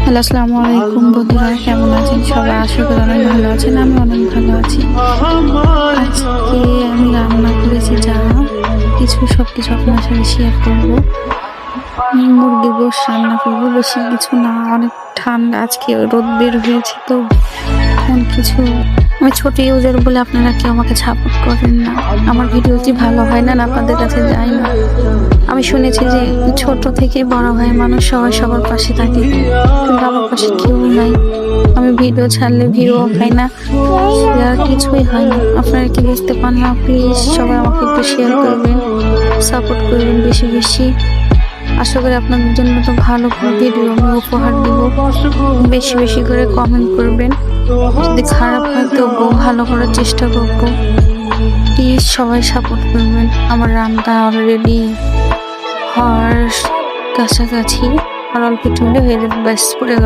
Hello, আসসালামু আলাইকুম বন্ধুরা, কেমন আছেন সবাই? আশা করি অনেক ভালো আছেন। আমি অনেক ভালো আছি। আজকে আমি রান্না করেছি যা সবকিছু আপনার সাথে শেয়ার করবো। মুরগির গোশ রান্না করবো, বেশি কিছু না। অনেক ঠান্ডা, আজকে রোদ বের হয়েছে তো এমন কিছু। আমি ছোট ইউজার বলে আপনারা কেউ আমাকে সাপোর্ট করেন না। আমার ভিডিওটি ভালো হয় না, আপনাদের কাছে যায় না। আমি শুনেছি যে ছোট থেকে বড় হয় মানুষ সবাই সবার পাশে থাকে, কিন্তু আমার পাশে কেউ নাই। আমি ভিডিও ছাড়লে ভিউ হয় না, শেয়ার কিছুই হয় না। আপনারা কি বুঝতে পান না? প্লিজ সবাই আমাকে একটু শেয়ার করবেন, সাপোর্ট করবেন বেশি বেশি। আশা করি আপনাদের জন্য তো ভালো ভিডিও আমি উপহার দিব। বেশি বেশি করে কমেন্ট করবেন। যদি খারাপ হয় তবুও ভালো করার চেষ্টা করবো। প্লিজ সবাই সাপোর্ট করবেন। আমার রান্না অলরেডি হওয়ার কাছাকাছি, আর অল্প একটু হয়ে যাবে, ব্যাস পড়ে গেল।